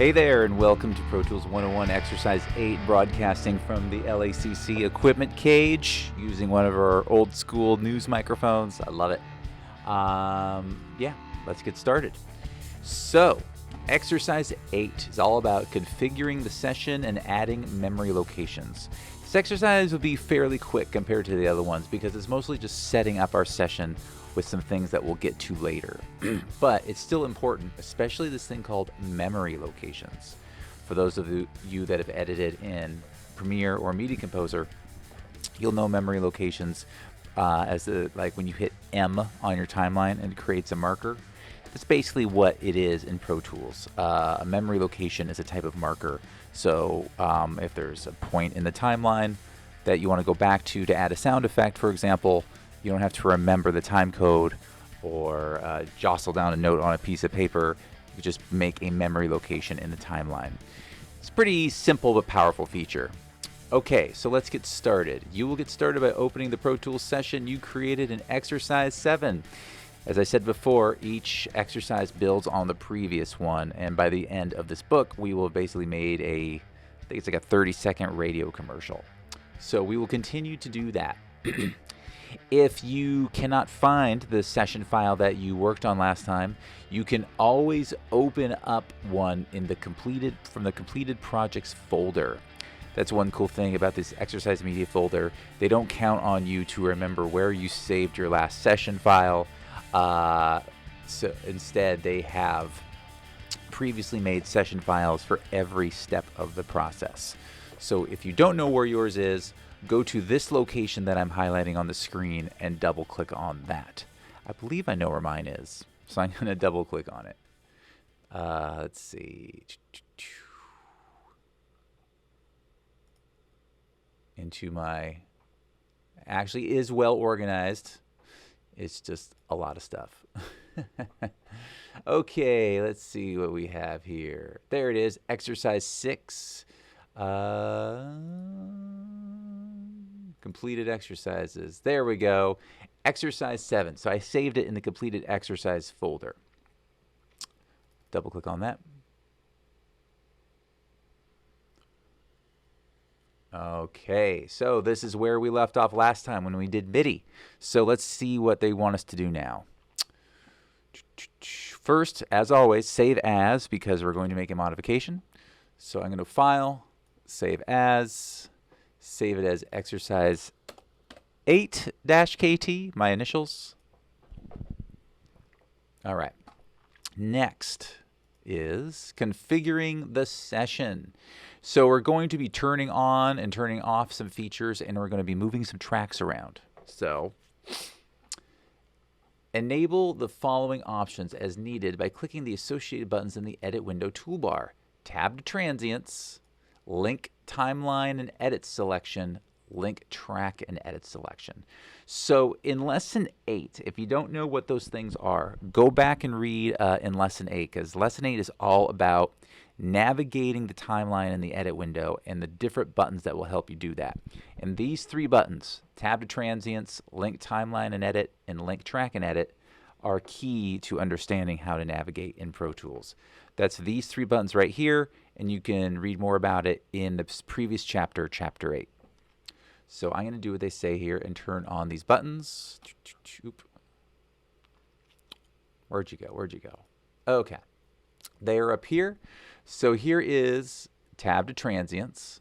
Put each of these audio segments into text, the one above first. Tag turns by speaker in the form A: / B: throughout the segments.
A: Hey there, and welcome to Pro Tools 101 Exercise 8, broadcasting from the LACC equipment cage using one of our old school news microphones. I love it. Yeah, let's get started. So, Exercise 8 is all about configuring the session and adding memory locations. This exercise will be fairly quick compared to the other ones because it's mostly just setting up our session with some things that we'll get to later. But it's still important, especially this thing called memory locations. For those of you that have edited in Premiere or Media Composer, you'll know memory locations like when you hit M on your timeline and it creates a marker. That's basically what it is in Pro Tools. A memory location is a type of marker. So if there's a point in the timeline that you want to go back to add a sound effect, for example, you don't have to remember the time code or jostle down a note on a piece of paper. You just make a memory location in the timeline. It's a pretty simple but powerful feature. Okay, so let's get started. You will get started by opening the Pro Tools session you created in Exercise 7. As I said before, each exercise builds on the previous one, and by the end of this book, we will have basically made I think it's like a 30-second radio commercial. So we will continue to do that. If you cannot find the session file that you worked on last time, you can always open up one from the completed projects folder. That's one cool thing about this exercise media folder. They don't count on you to remember where you saved your last session file. So instead, they have previously made session files for every step of the process. So if you don't know where yours is, go to this location that I'm highlighting on the screen and double click on that. I believe I know where mine is, so I'm going to double click on it. Let's see. Into my, actually is well organized. It's just a lot of stuff. Okay, let's see what we have here. There it is, Exercise 6. Completed exercises. There we go. Exercise 7. So I saved it in the completed exercise folder. Double click on that. Okay, so this is where we left off last time when we did MIDI. So let's see what they want us to do now. First, as always, save as, because we're going to make a modification. So I'm going to File, Save As, save it as Exercise 8-KT, my initials. All right. Next is configuring the session. So we're going to be turning on and turning off some features, and we're going to be moving some tracks around. So enable the following options as needed by clicking the associated buttons in the Edit window toolbar. Tab to Transients, Link Timeline and Edit selection, Link Track and Edit selection. So in Lesson 8, if you don't know what those things are, go back and read in Lesson 8, because Lesson 8 is all about navigating the timeline in the Edit window and the different buttons that will help you do that. And these three buttons, Tab to Transients, Link Timeline and Edit, and Link Track and Edit, are key to understanding how to navigate in Pro Tools. That's these three buttons right here, and you can read more about it in the previous chapter, Chapter 8. So I'm going to do what they say here and turn on these buttons. Where'd you go? Where'd you go? Okay. They are up here. So here is Tab to Transients.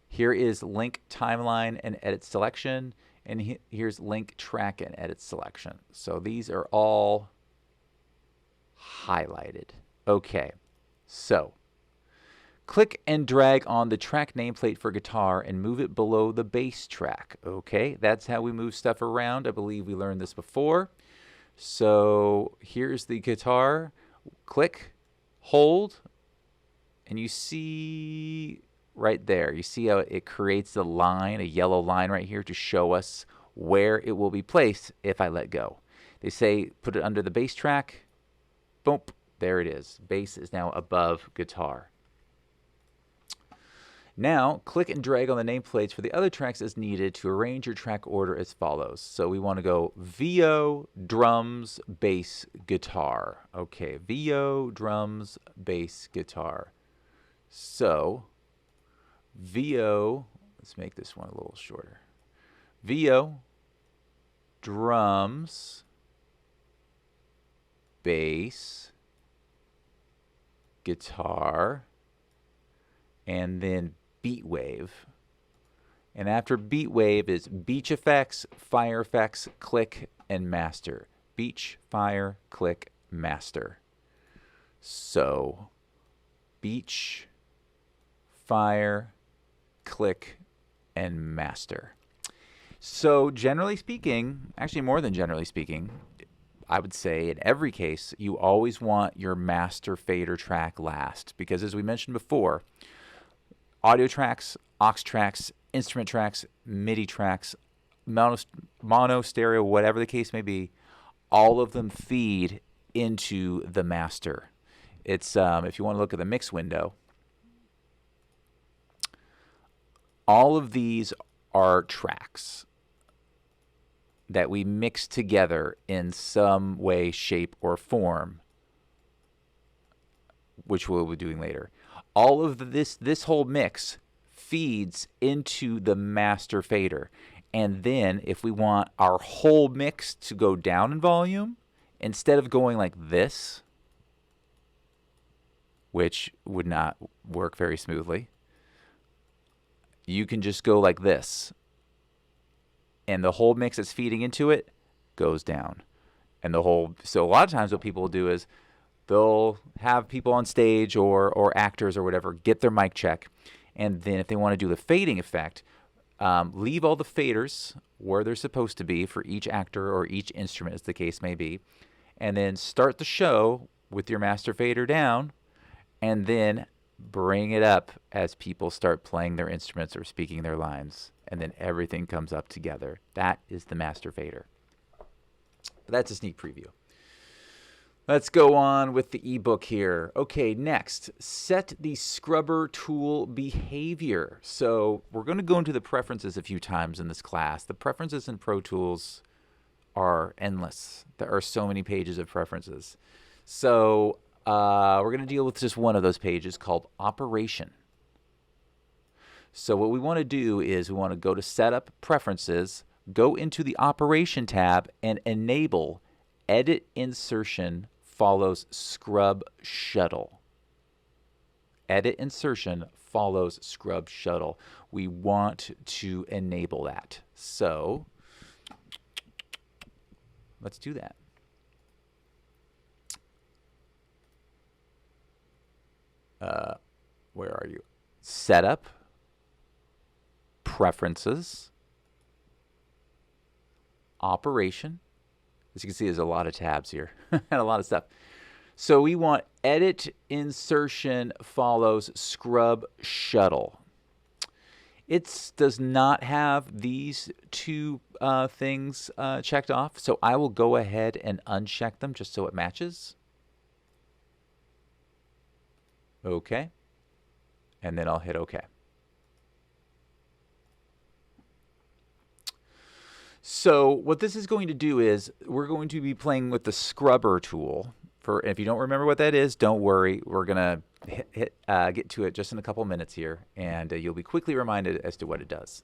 A: Here is Link Timeline and Edit selection. And here's Link Track and Edit selection. So these are all highlighted. Okay. So click and drag on the track nameplate for guitar and move it below the bass track. Okay, that's how we move stuff around. I believe we learned this before. So here's the guitar. Click, hold, and you see right there, you see how it creates a line, a yellow line right here to show us where it will be placed if I let go. They say put it under the bass track. Boom, there it is. Bass is now above guitar. Now, click and drag on the nameplates for the other tracks as needed to arrange your track order as follows. So we want to go VO, drums, bass, guitar. Okay, VO, drums, bass, guitar. So, VO, let's make this one a little shorter. VO, drums, bass, guitar, and then beat wave. And after beat wave is beach effects, fire effects, click, and master. Beach, fire, click, master. So, beach, fire, click, and master. So generally speaking, actually more than generally speaking, I would say in every case, you always want your master fader track last. Because as we mentioned before, audio tracks, aux tracks, instrument tracks, MIDI tracks, mono, stereo, whatever the case may be, all of them feed into the master. It's if you want to look at the mix window, all of these are tracks that we mix together in some way, shape, or form, which we'll be doing later. All of this whole mix feeds into the master fader. And then if we want our whole mix to go down in volume, instead of going like this, which would not work very smoothly, you can just go like this. And the whole mix that's feeding into it goes down. And so a lot of times what people will do is they'll have people on stage or actors or whatever get their mic check. And then if they want to do the fading effect, leave all the faders where they're supposed to be for each actor or each instrument, as the case may be. And then start the show with your master fader down. And then bring it up as people start playing their instruments or speaking their lines. And then everything comes up together. That is the master fader. But that's a sneak preview. Let's go on with the ebook here. Okay, next, set the scrubber tool behavior. So we're going to go into the preferences a few times in this class. The preferences in Pro Tools are endless. There are so many pages of preferences. So we're going to deal with just one of those pages called Operation. So what we want to do is we want to go to Setup, Preferences, go into the Operation tab, and enable Edit Insertion follows Scrub Shuttle. Edit Insertion follows Scrub Shuttle. We want to enable that. So let's do that. Where are you? Setup, Preferences, Operation. As you can see, there's a lot of tabs here and a lot of stuff. So we want Edit Insertion follows Scrub Shuttle. It does not have these two things checked off, so I will go ahead and uncheck them just so it matches. Okay. And then I'll hit OK. So what this is going to do is we're going to be playing with the scrubber tool. And if you don't remember what that is, don't worry. We're going to get to it just in a couple minutes here, and you'll be quickly reminded as to what it does.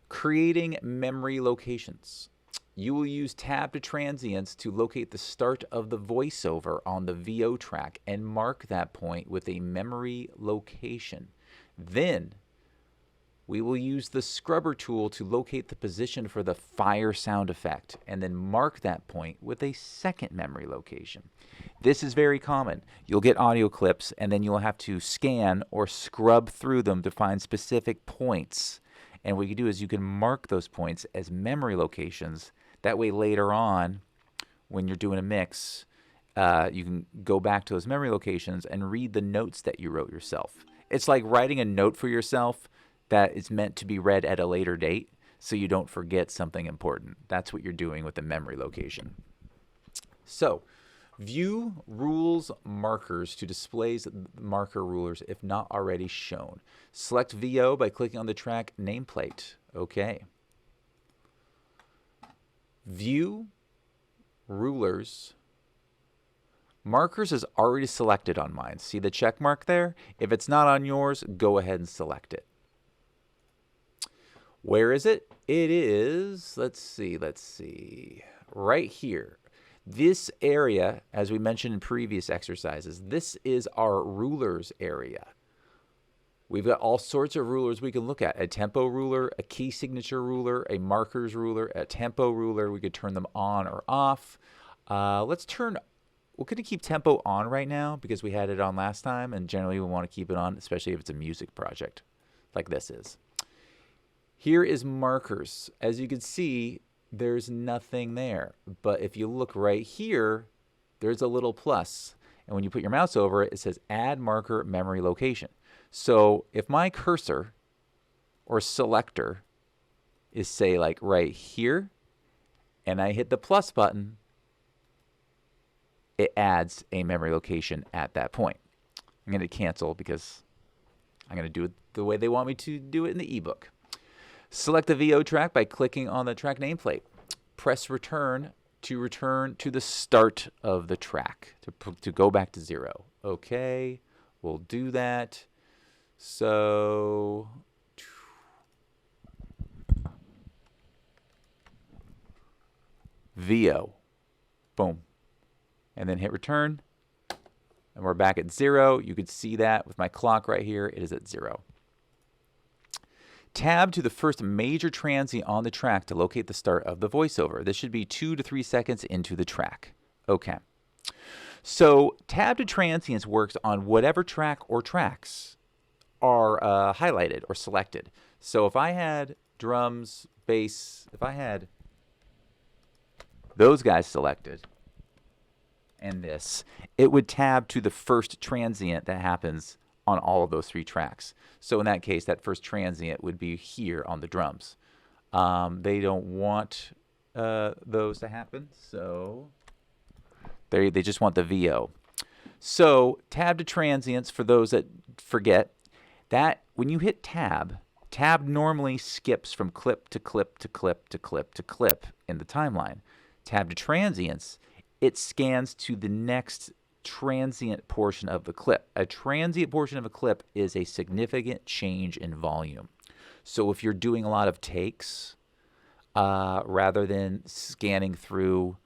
A: Creating memory locations. You will use tab to transients to locate the start of the voiceover on the VO track and mark that point with a memory location. Then we will use the scrubber tool to locate the position for the fire sound effect and then mark that point with a second memory location. This is very common. You'll get audio clips and then you'll have to scan or scrub through them to find specific points. And what you can do is you can mark those points as memory locations. That way later on, when you're doing a mix, you can go back to those memory locations and read the notes that you wrote yourself. It's like writing a note for yourself that is meant to be read at a later date so you don't forget something important. That's what you're doing with the memory location. So View rules markers to display marker rulers if not already shown. Select VO by clicking on the track nameplate. Okay. View rulers. Markers is already selected on mine. See the check mark there? If it's not on yours, go ahead and select it. Where is it? It is, let's see, right here. This area, as we mentioned in previous exercises, this is our rulers area. We've got all sorts of rulers we can look at. A tempo ruler, a key signature ruler, a markers ruler, a tempo ruler. We could turn them on or off. We're going to keep tempo on right now because we had it on last time, and generally we want to keep it on, especially if it's a music project like this is. Here is markers. As you can see, there's nothing there. But if you look right here, there's a little plus. And when you put your mouse over it, it says add marker memory location. So if my cursor or selector is, say, like right here, and I hit the plus button, it adds a memory location at that point. I'm going to cancel because I'm going to do it the way they want me to do it in the ebook. Select the VO track by clicking on the track nameplate. Press return to the start of the track, to go back to 0. Okay, we'll do that. So VO, boom, and then hit return, and we're back at 0. You could see that with my clock right here. It is at 0. Tab to the first major transient on the track to locate the start of the voiceover. This should be 2 to 3 seconds into the track. Okay. So tab to transients works on whatever track or tracks are highlighted or selected. So if I had drums, bass, if I had those guys selected and this, it would tab to the first transient that happens on all of those 3 tracks. So in that case, that first transient would be here on the drums. They don't want those to happen, so they just want the VO. So tab to transients, for those that forget, that when you hit tab normally skips from clip to clip to clip to clip to clip in the timeline. Tab to transients, it scans to the next transient portion of the clip. A transient portion of a clip is a significant change in volume. So if you're doing a lot of takes, rather than scanning through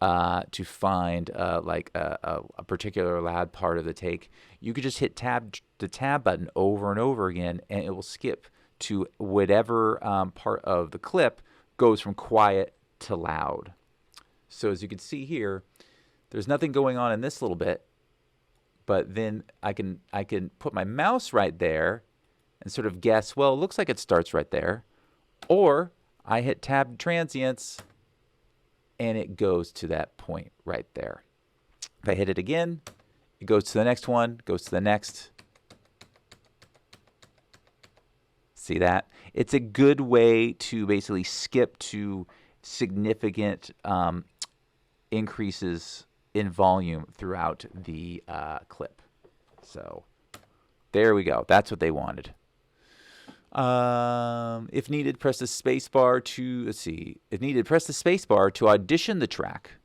A: to find like a particular loud part of the take, you could just hit the tab button over and over again, and it will skip to whatever part of the clip goes from quiet to loud. So as you can see here, there's nothing going on in this little bit, but then I can put my mouse right there and sort of guess, well, it looks like it starts right there. Or I hit tab transients and it goes to that point right there. If I hit it again, it goes to the next one, goes to the next. See that? It's a good way to basically skip to significant increases in volume throughout the clip. So there we go. That's what they wanted. If needed, press the space bar to, if needed, press the space bar to audition the track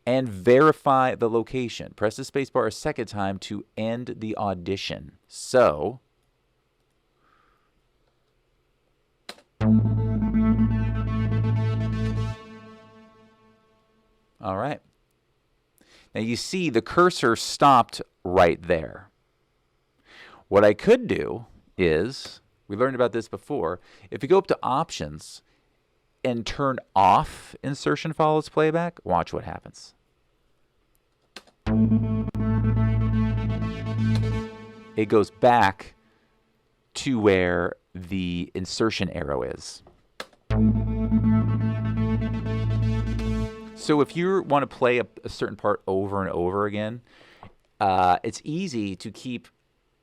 A: and verify the location. Press the space bar a second time to end the audition. So all right. Now you see the cursor stopped right there. What I could do is, we learned about this before, if you go up to options and turn off insertion follows playback, watch what happens. It goes back to where the insertion arrow is. So if you want to play a certain part over and over again, it's easy to keep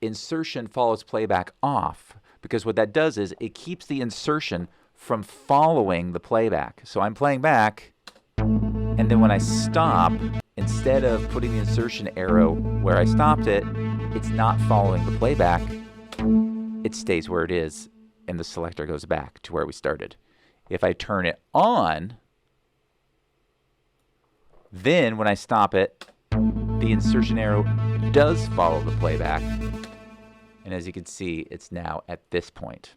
A: insertion follows playback off, because what that does is it keeps the insertion from following the playback. So I'm playing back, and then when I stop, instead instead of putting the insertion arrow where I stopped it, it's not following the playback. It stays where it is, and the selector goes back to where we started. If I turn it on, then when I stop it, the insertion arrow does follow the playback. And as you can see, it's now at this point.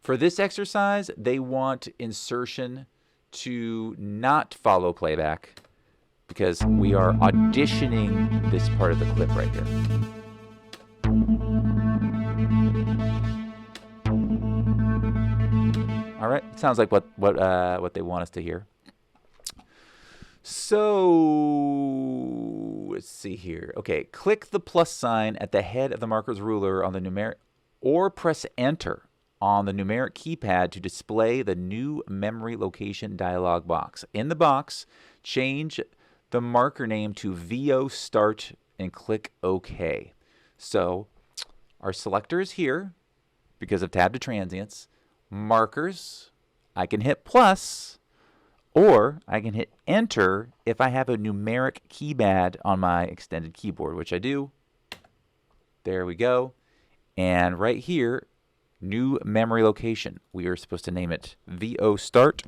A: For this exercise, they want insertion to not follow playback because we are auditioning this part of the clip right here. All right, it sounds like what they want us to hear. So let's see here. Okay, click the plus sign at the head of the marker's ruler on the numeric, or press Enter on the numeric keypad to display the new memory location dialog box. In the box, change the marker name to VO Start and click OK. So our selector is here because of tab to transients. Markers, I can hit plus, or I can hit Enter if I have a numeric keypad on my extended keyboard, which I do. There we go. And right here, new memory location. We are supposed to name it VO Start.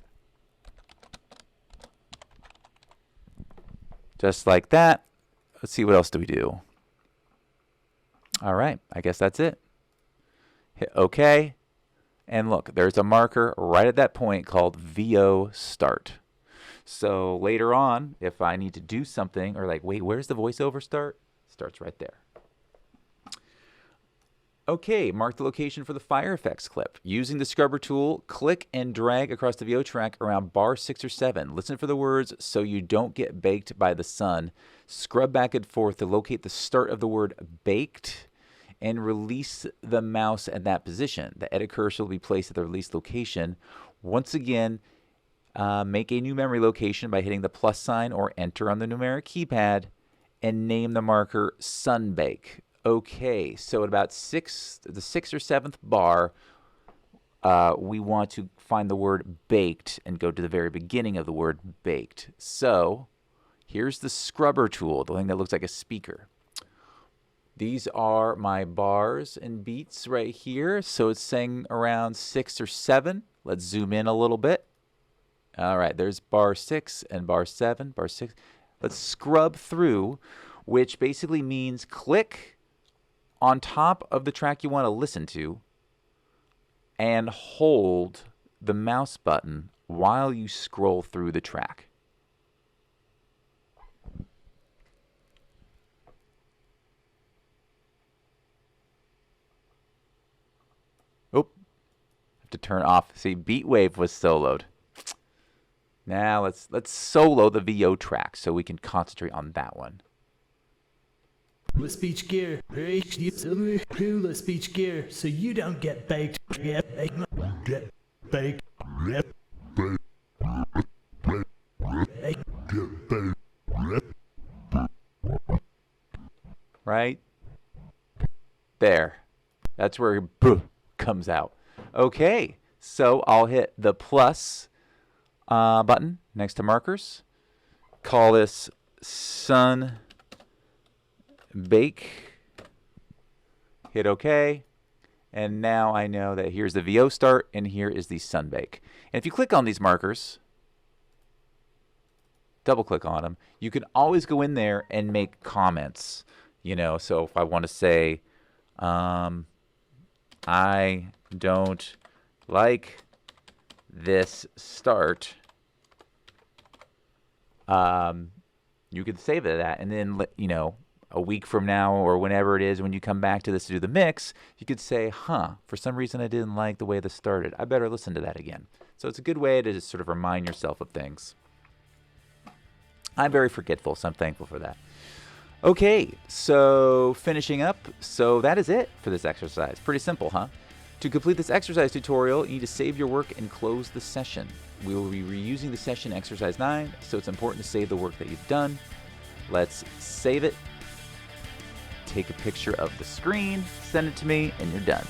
A: Just like that. Let's see, what else do we do? All right, I guess that's it. Hit OK. And look, there's a marker right at that point called VO Start. So later on, if I need to do something, or like, wait, where's the voiceover start? Starts right there. Okay, mark the location for the fire effects clip. Using the scrubber tool, click and drag across the VO track around bar 6 or 7. Listen for the words "so you don't get baked by the sun." Scrub back and forth to locate the start of the word baked and release the mouse at that position. The edit cursor will be placed at the release location. Once again, make a new memory location by hitting the plus sign or Enter on the numeric keypad and name the marker Sunbake. Okay, so at about the 6th or 7th bar, we want to find the word baked and go to the very beginning of the word baked. So here's the scrubber tool, the thing that looks like a speaker. These are my bars and beats right here. So it's saying around 6 or 7. Let's zoom in a little bit. All right, there's bar 6 and bar 7, bar 6. Let's scrub through, which basically means click on top of the track you want to listen to and hold the mouse button while you scroll through the track. Oh, have to turn off. See, Beat Wave was soloed. Now let's solo the VO track so we can concentrate on that one.
B: Speech gear, speech gear, so you don't get baked. Get baked.
A: Right there. That's where B comes out. Okay, so I'll hit the plus button next to markers. Call this Sun Bake. Hit OK. And now I know that here's the VO Start and here is the Sunbake. And if you click on these markers, double click on them, you can always go in there and make comments. You know, so if I want to say, I don't like this start, you could save it that, and then, you know, a week from now or whenever it is when you come back to this to do the mix, you could say, for some reason I didn't like the way this started. I better listen to that again. So it's a good way to just sort of remind yourself of things. I'm very forgetful, so I'm thankful for that. Okay, so finishing up. So that is it for this exercise. Pretty simple, huh? To complete this exercise tutorial, you need to save your work and close the session. We will be reusing the session exercise 9, so it's important to save the work that you've done. Let's save it. Take a picture of the screen, send it to me, and you're done.